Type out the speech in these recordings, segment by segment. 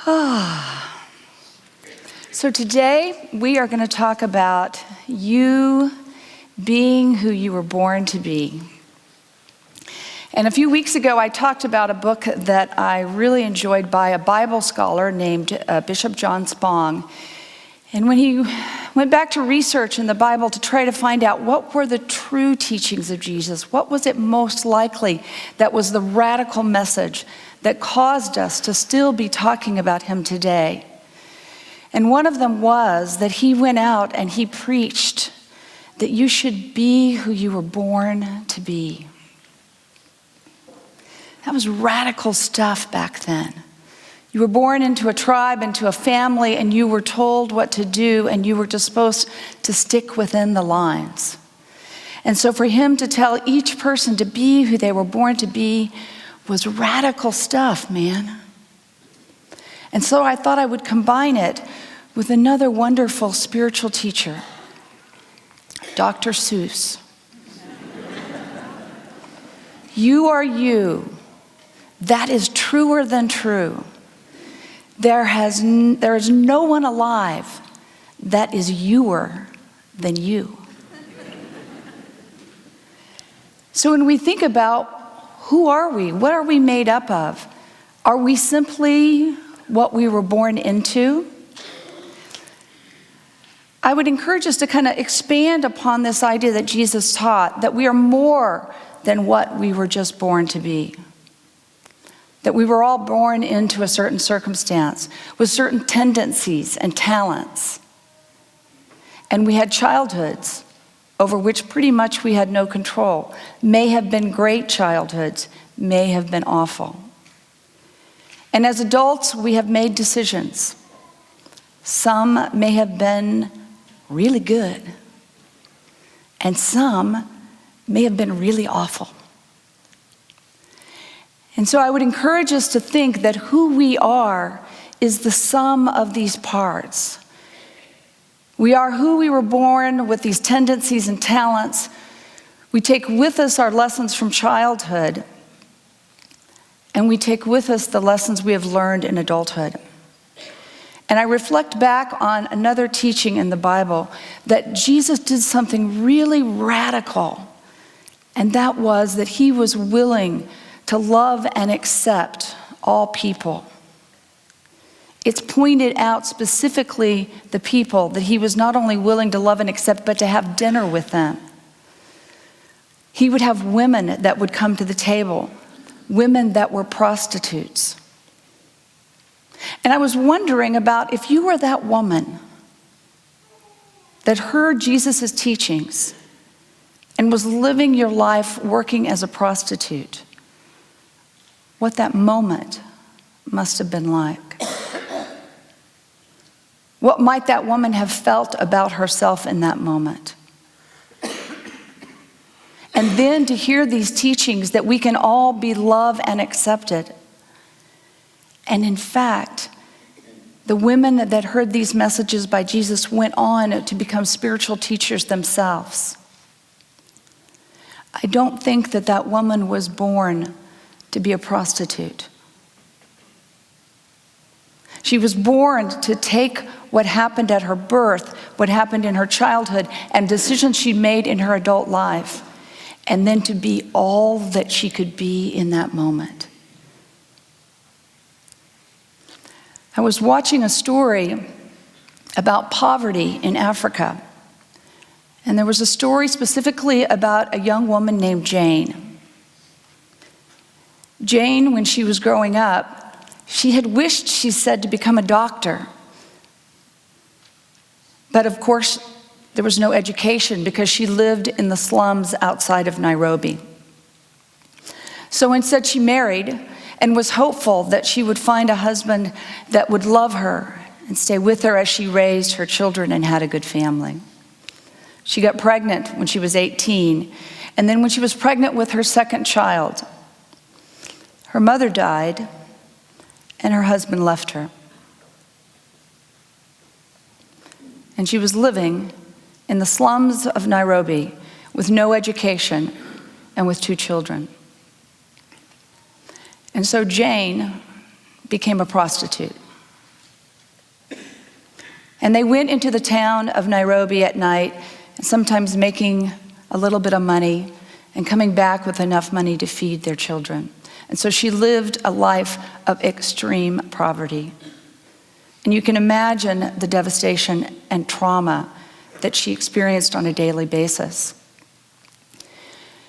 So today we are going to talk about you being who you were born to be. And a few weeks ago I talked about a book that I really enjoyed by a Bible scholar named Bishop John Spong. And when he went back to research in the Bible to try to find out what were the true teachings of Jesus, what was it most likely that was the radical message that caused us to still be talking about him today. And one of them was that he went out and he preached that you should be who you were born to be. That was radical stuff back then. You were born into a tribe, into a family, and you were told what to do, and you were just supposed to stick within the lines. And so for him to tell each person to be who they were born to be was radical stuff, man. And so I thought I would combine it with another wonderful spiritual teacher, Dr. Seuss. You are you. That is truer than true. There is no one alive that is youer than you. So when we think about who are we? What are we made up of? Are we simply what we were born into? I would encourage us to kind of expand upon this idea that Jesus taught, that we are more than what we were just born to be. That we were all born into a certain circumstance with certain tendencies and talents. And we had childhoods over which pretty much we had no control. May have been great childhoods, may have been awful. And as adults, we have made decisions. Some may have been really good, and some may have been really awful. And so I would encourage us to think that who we are is the sum of these parts. We are who we were born with, these tendencies and talents. We take with us our lessons from childhood, and we take with us the lessons we have learned in adulthood. And I reflect back on another teaching in the Bible that Jesus did something really radical, and that was that he was willing to love and accept all people. It's pointed out specifically the people that he was not only willing to love and accept, but to have dinner with them. He would have women that would come to the table, women that were prostitutes. And I was wondering about if you were that woman that heard Jesus' teachings and was living your life working as a prostitute, what that moment must have been like. What might that woman have felt about herself in that moment? And then to hear these teachings that we can all be loved and accepted. And in fact, the women that heard these messages by Jesus went on to become spiritual teachers themselves. I don't think that that woman was born to be a prostitute. She was born to take what happened at her birth, what happened in her childhood, and decisions she made in her adult life, and then to be all that she could be in that moment. I was watching a story about poverty in Africa, and there was a story specifically about a young woman named Jane. Jane, when she was growing up, she had wished, she said, to become a doctor. But of course, there was no education because she lived in the slums outside of Nairobi. So instead she married and was hopeful that she would find a husband that would love her and stay with her as she raised her children and had a good family. She got pregnant when she was 18, and then when she was pregnant with her second child, her mother died and her husband left her. And she was living in the slums of Nairobi with no education and with 2 children. And so Jane became a prostitute. And they went into the town of Nairobi at night, sometimes making a little bit of money and coming back with enough money to feed their children. And so she lived a life of extreme poverty. And you can imagine the devastation and trauma that she experienced on a daily basis.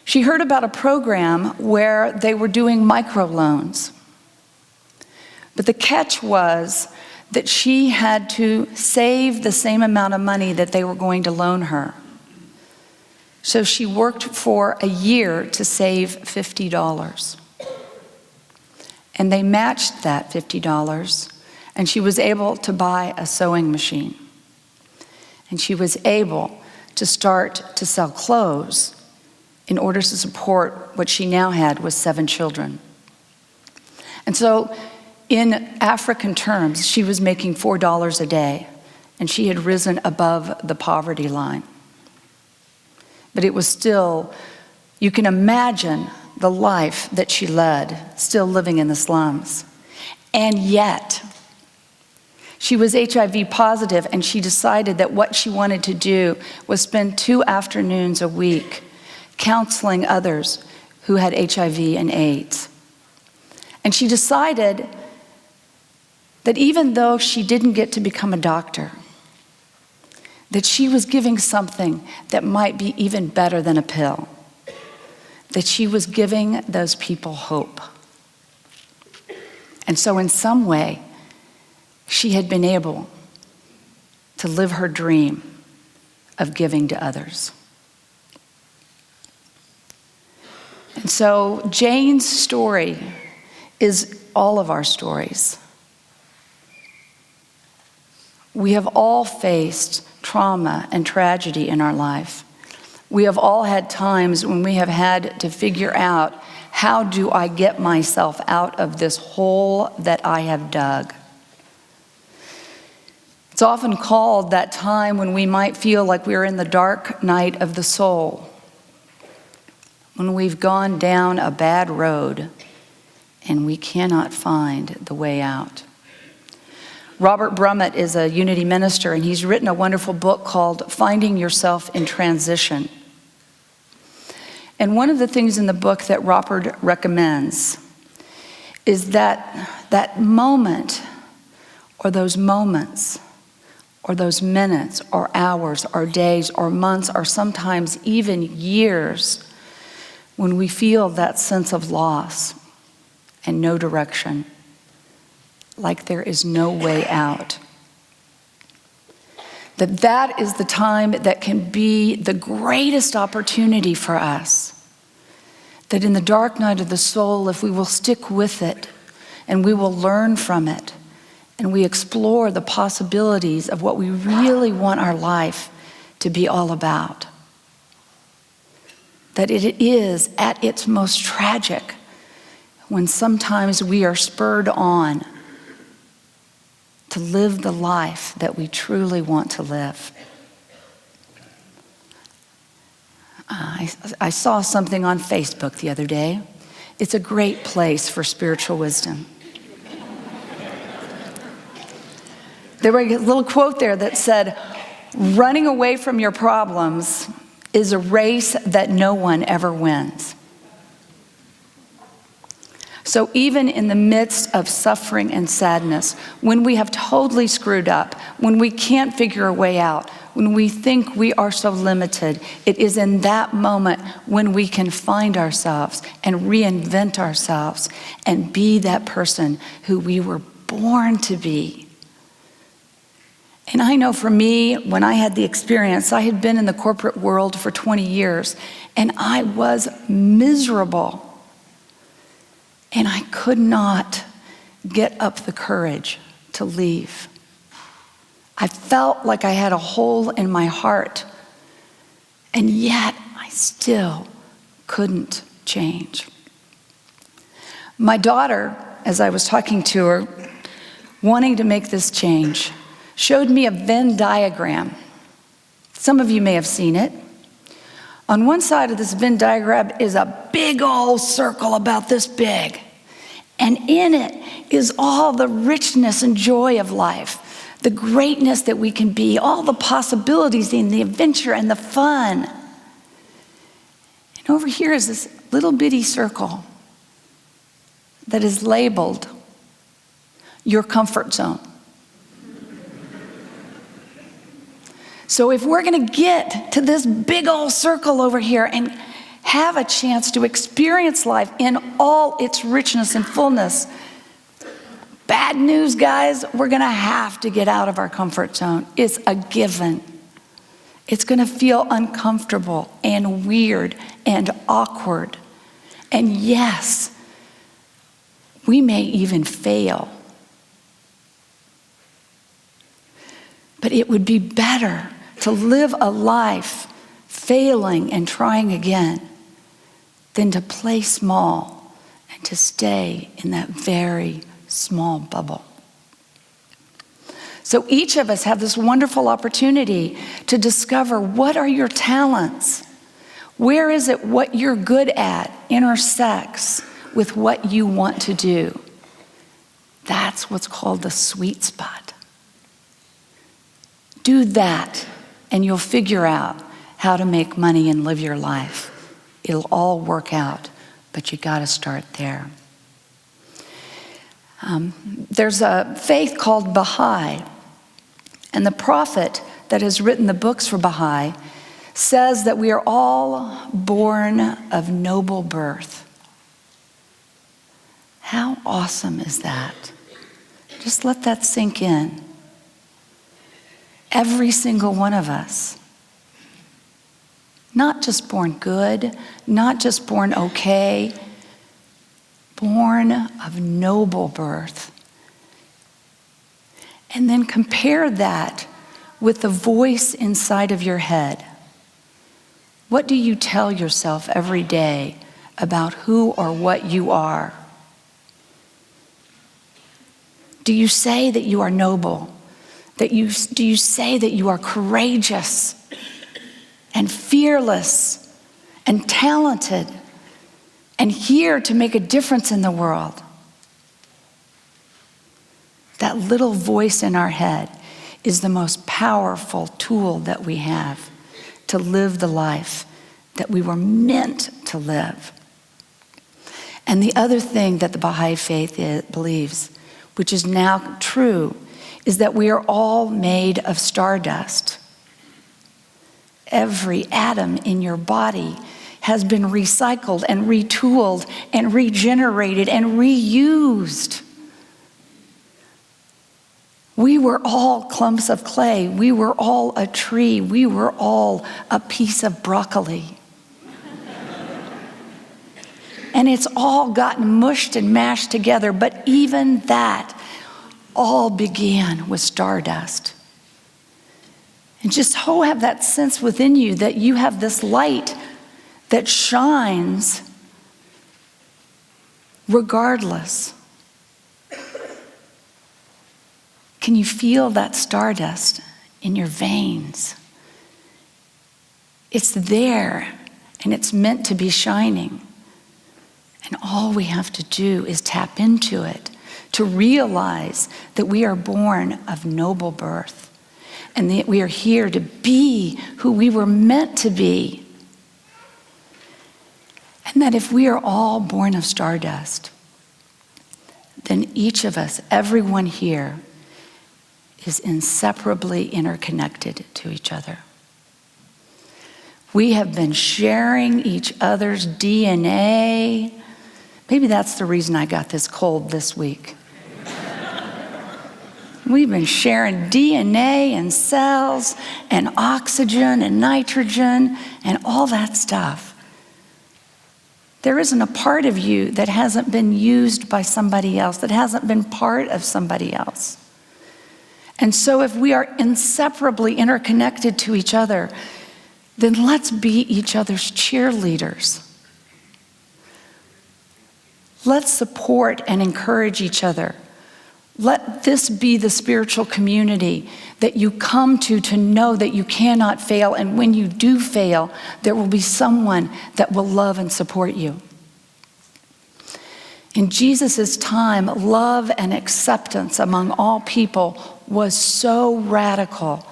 She heard about a program where they were doing microloans. But the catch was that she had to save the same amount of money that they were going to loan her. So she worked for a year to save $50. And they matched that $50, and she was able to buy a sewing machine. And she was able to start to sell clothes in order to support what she now had was 7 children. And so in African terms, she was making $4 a day, and she had risen above the poverty line. But it was still, you can imagine the life that she led, still living in the slums. And yet, she was HIV positive, and she decided that what she wanted to do was spend 2 afternoons a week counseling others who had HIV and AIDS. And she decided that even though she didn't get to become a doctor, that she was giving something that might be even better than a pill, that she was giving those people hope. And so in some way, she had been able to live her dream of giving to others. And so Jane's story is all of our stories. We have all faced trauma and tragedy in our life. We have all had times when we have had to figure out, how do I get myself out of this hole that I have dug? It's often called that time when we might feel like we're in the dark night of the soul, when we've gone down a bad road and we cannot find the way out. Robert Brummett is a Unity minister, and he's written a wonderful book called Finding Yourself in Transition. And one of the things in the book that Robert recommends is that moment, or those moments, or those minutes, or hours, or days, or months, or sometimes even years, when we feel that sense of loss and no direction, like there is no way out. That is the time that can be the greatest opportunity for us. That in the dark night of the soul, if we will stick with it, and we will learn from it, and we explore the possibilities of what we really want our life to be all about, that it is at its most tragic when sometimes we are spurred on to live the life that we truly want to live. I saw something on Facebook the other day. It's a great place for spiritual wisdom. There was a little quote there that said, "Running away from your problems is a race that no one ever wins." So even in the midst of suffering and sadness, when we have totally screwed up, when we can't figure a way out, when we think we are so limited, it is in that moment when we can find ourselves and reinvent ourselves and be that person who we were born to be. And I know for me, when I had the experience, I had been in the corporate world for 20 years, and I was miserable. And I could not get up the courage to leave. I felt like I had a hole in my heart, and yet I still couldn't change. My daughter, as I was talking to her, wanting to make this change, showed me a Venn diagram. Some of you may have seen it. On one side of this Venn diagram is a big old circle about this big. And in it is all the richness and joy of life. the greatness that we can be, all the possibilities and the adventure and the fun. And over here is this little bitty circle that is labeled your comfort zone. So if we're going to get to this big old circle over here and have a chance to experience life in all its richness and fullness, bad news, guys, we're going to have to get out of our comfort zone. It's a given. It's going to feel uncomfortable and weird and awkward. And yes, we may even fail. But it would be better to live a life failing and trying again than to play small and to stay in that very small bubble. So each of us have this wonderful opportunity to discover, what are your talents? Where is it what you're good at intersects with what you want to do? That's what's called the sweet spot. Do that, and you'll figure out how to make money and live your life. It'll all work out, but you got to start there. There's a faith called Baha'i, and the prophet that has written the books for Baha'i says that we are all born of noble birth. How awesome is that? Just let that sink in. Every single one of us. Not just born good, not just born okay, born of noble birth. And then compare that with the voice inside of your head. What do you tell yourself every day about who or what you are? Do you say that you are noble? Do you say that you are courageous and fearless and talented and here to make a difference in the world? That little voice in our head is the most powerful tool that we have to live the life that we were meant to live. And the other thing that the Baha'i faith believes, which is now true, is that we are all made of stardust. Every atom in your body has been recycled and retooled and regenerated and reused. We were all clumps of clay. We were all a tree. We were all a piece of broccoli. And it's all gotten mushed and mashed together, but even that all began with stardust. And just have that sense within you that you have this light that shines regardless. Can you feel that stardust in your veins? It's there, and it's meant to be shining. And all we have to do is tap into it to realize that we are born of noble birth and that we are here to be who we were meant to be. And that if we are all born of stardust, then each of us, everyone here, is inseparably interconnected to each other. We have been sharing each other's DNA. Maybe that's the reason I got this cold this week. We've been sharing DNA and cells and oxygen and nitrogen and all that stuff. There isn't a part of you that hasn't been used by somebody else, that hasn't been part of somebody else. And so if we are inseparably interconnected to each other, then let's be each other's cheerleaders. Let's support and encourage each other. Let this be the spiritual community that you come to know that you cannot fail, and when you do fail, there will be someone that will love and support you. In Jesus' time, love and acceptance among all people was so radical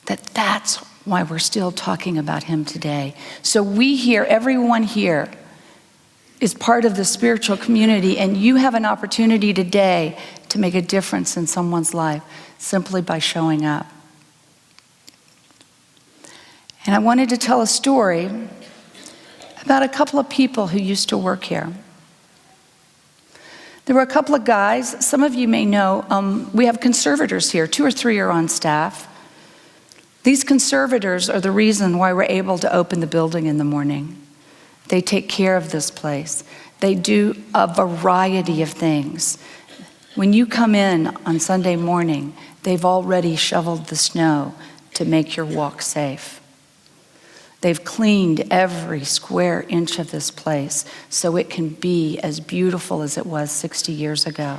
that that's why we're still talking about him today. So we here, everyone here, is part of the spiritual community, and you have an opportunity today to make a difference in someone's life simply by showing up. And I wanted to tell a story about a couple of people who used to work here. There were a couple of guys, some of you may know, we have conservators here, 2 or 3 are on staff. These conservators are the reason why we're able to open the building in the morning. They take care of this place. They do a variety of things. When you come in on Sunday morning, they've already shoveled the snow to make your walk safe. They've cleaned every square inch of this place so it can be as beautiful as it was 60 years ago.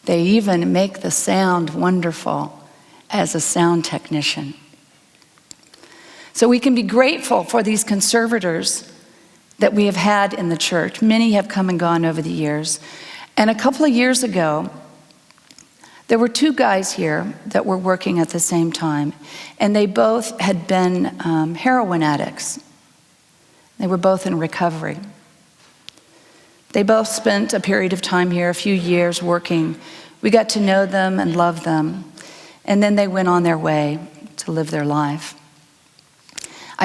They even make the sound wonderful as a sound technician. So we can be grateful for these conservators that we have had in the church. Many have come and gone over the years. And a couple of years ago, there were 2 guys here that were working at the same time, and they both had been heroin addicts. They were both in recovery. They both spent a period of time here, a few years working. We got to know them and love them, and then they went on their way to live their life.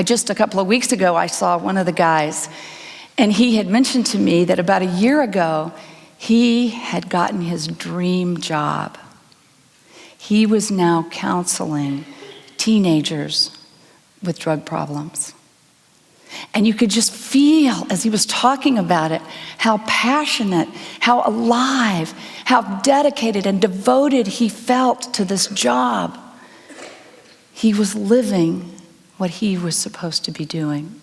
Just a couple of weeks ago, I saw one of the guys, and he had mentioned to me that about a year ago, he had gotten his dream job. He was now counseling teenagers with drug problems. And you could just feel, as he was talking about it, how passionate, how alive, how dedicated and devoted he felt to this job. He was living what he was supposed to be doing.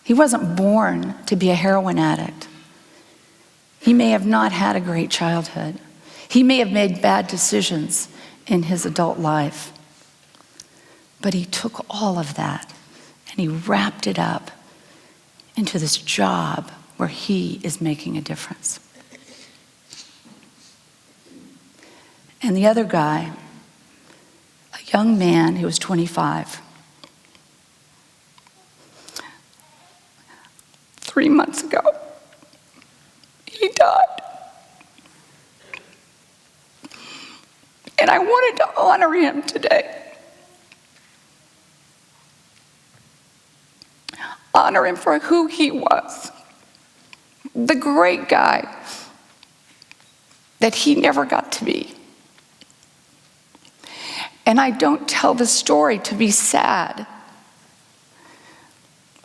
He wasn't born to be a heroin addict. He may have not had a great childhood. He may have made bad decisions in his adult life. But he took all of that and he wrapped it up into this job where he is making a difference. And the other guy, a young man who was 25, 3 months ago, he died. And I wanted to honor him today. Honor him for who he was. The great guy that he never got to be. And I don't tell the story to be sad.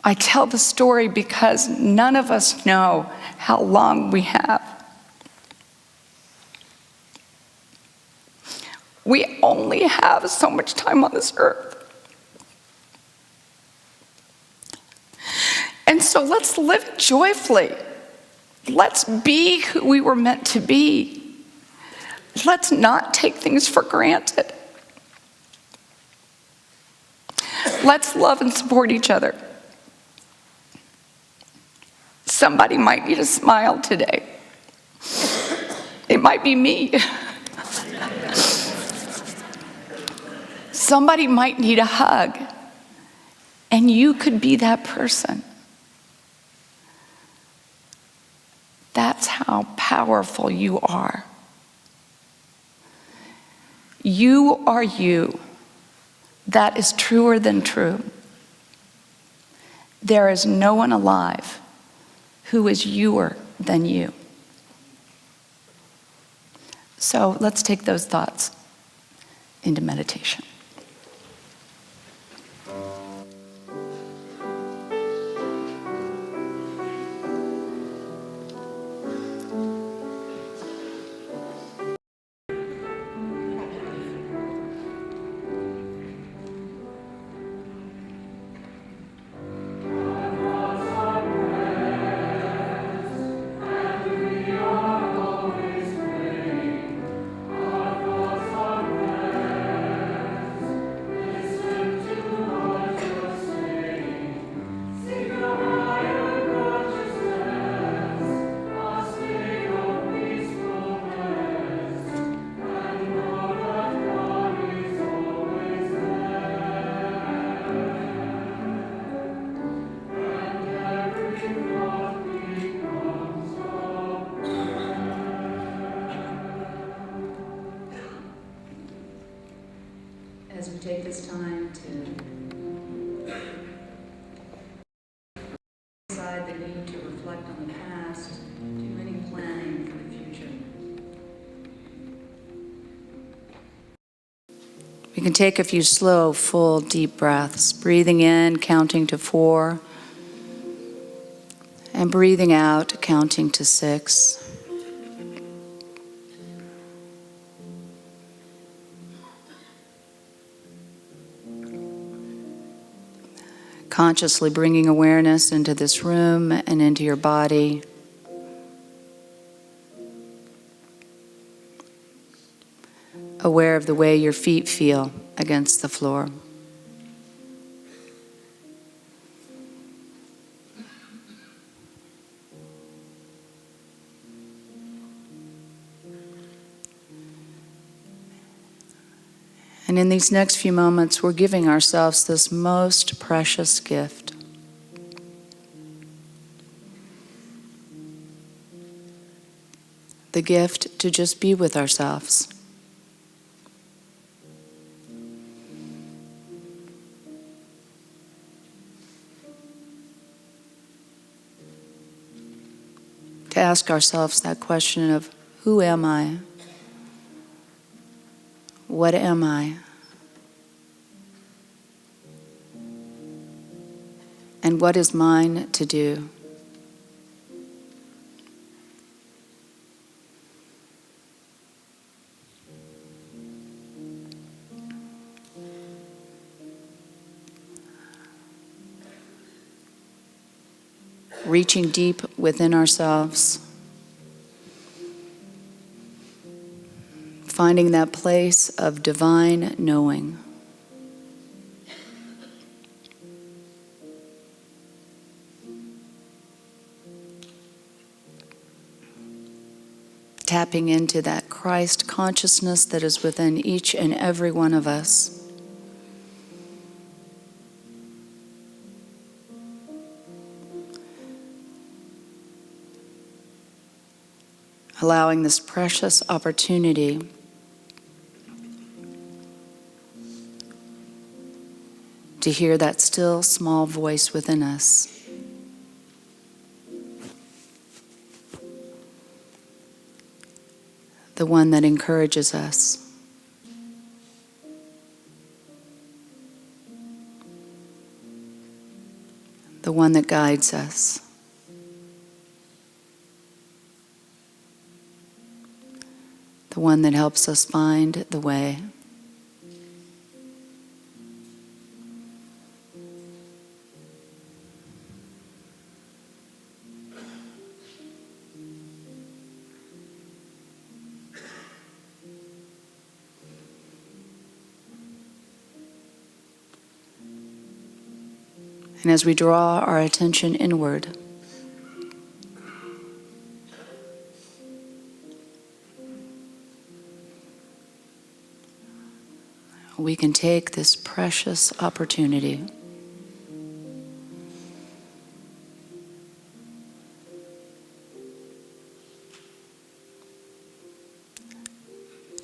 I tell the story because none of us know how long we have. We only have so much time on this earth. And so let's live joyfully. Let's be who we were meant to be. Let's not take things for granted. Let's love and support each other. Somebody might need a smile today. It might be me. Somebody might need a hug, and you could be that person. That's how powerful you are. You are you. That is truer than true. There is no one alive who is youer than you. So let's take those thoughts into meditation. You can take a few slow, full, deep breaths, breathing in, counting to 4, and breathing out, counting to 6. Consciously bringing awareness into this room and into your body. Aware of the way your feet feel against the floor. And in these next few moments, we're giving ourselves this most precious gift. The gift to just be with ourselves. To ask ourselves that question of, who am I? What am I? And what is mine to do? Reaching deep within ourselves, finding that place of divine knowing. Tapping into that Christ consciousness that is within each and every one of us. Allowing this precious opportunity to hear that still small voice within us. The one that encourages us. The one that guides us. The one that helps us find the way. And as we draw our attention inward, we can take this precious opportunity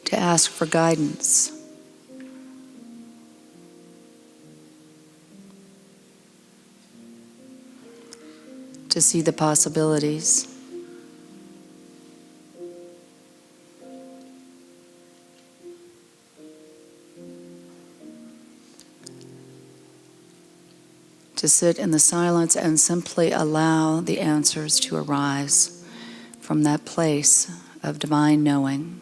to ask for guidance, to see the possibilities, to sit in the silence and simply allow the answers to arise from that place of divine knowing.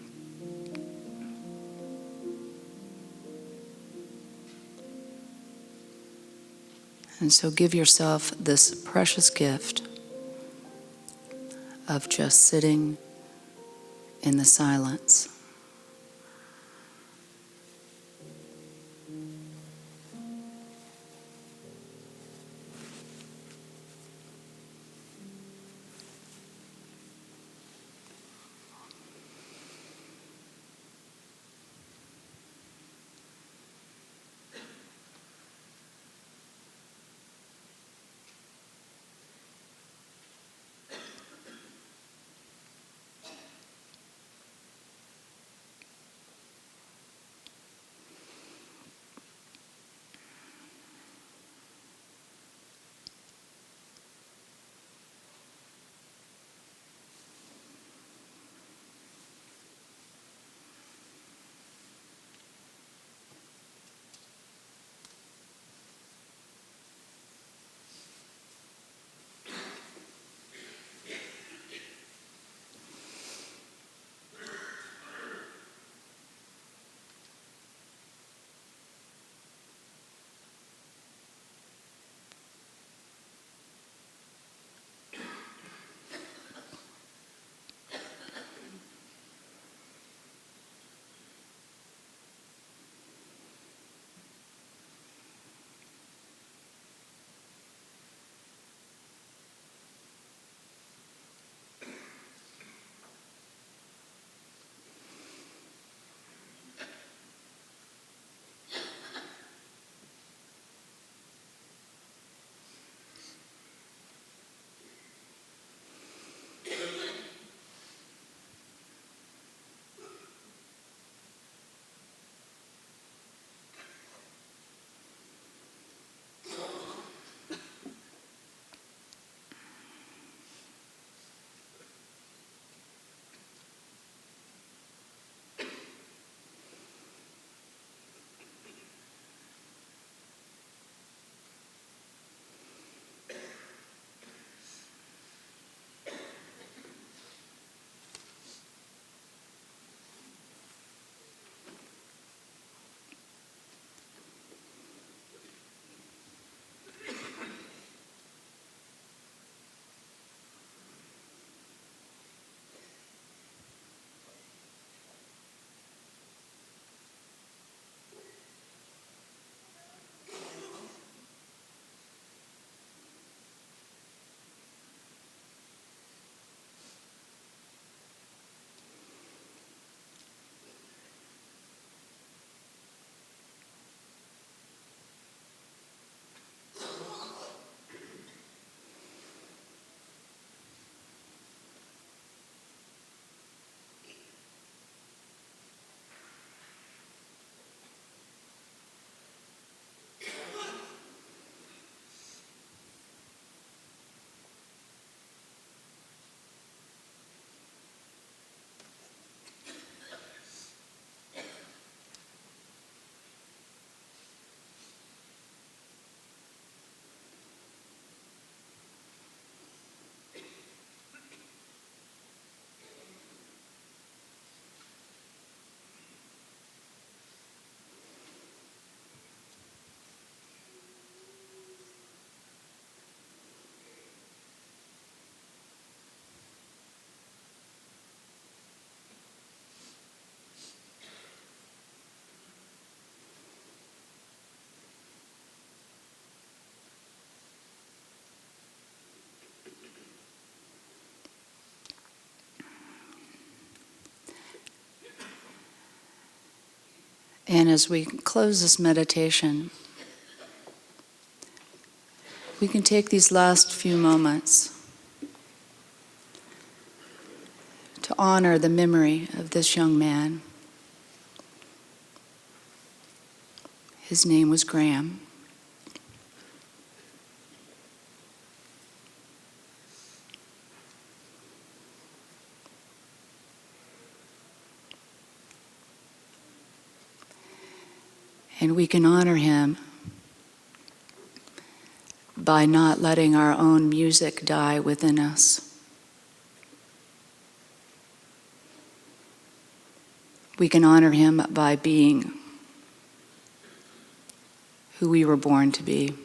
And so give yourself this precious gift of just sitting in the silence. And as we close this meditation, we can take these last few moments to honor the memory of this young man. His name was Graham. And we can honor him by not letting our own music die within us. We can honor him by being who we were born to be.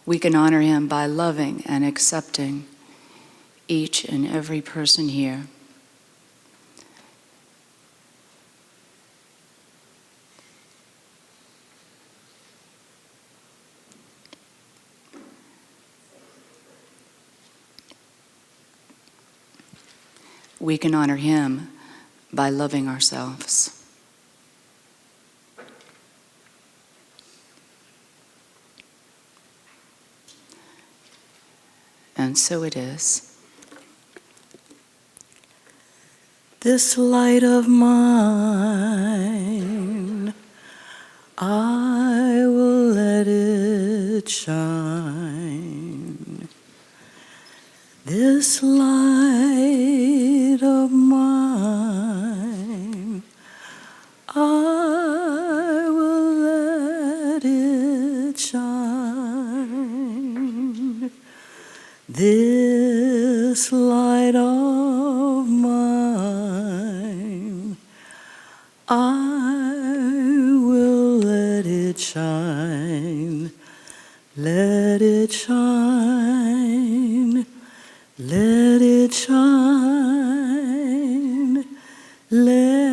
We can honor him by loving and accepting each and every person here. We can honor him by loving ourselves. And so it is. This light of mine, I will let it shine. This light of mine, I will let it shine. This light of mine, I will let it shine. Let it shine. Let it shine. Let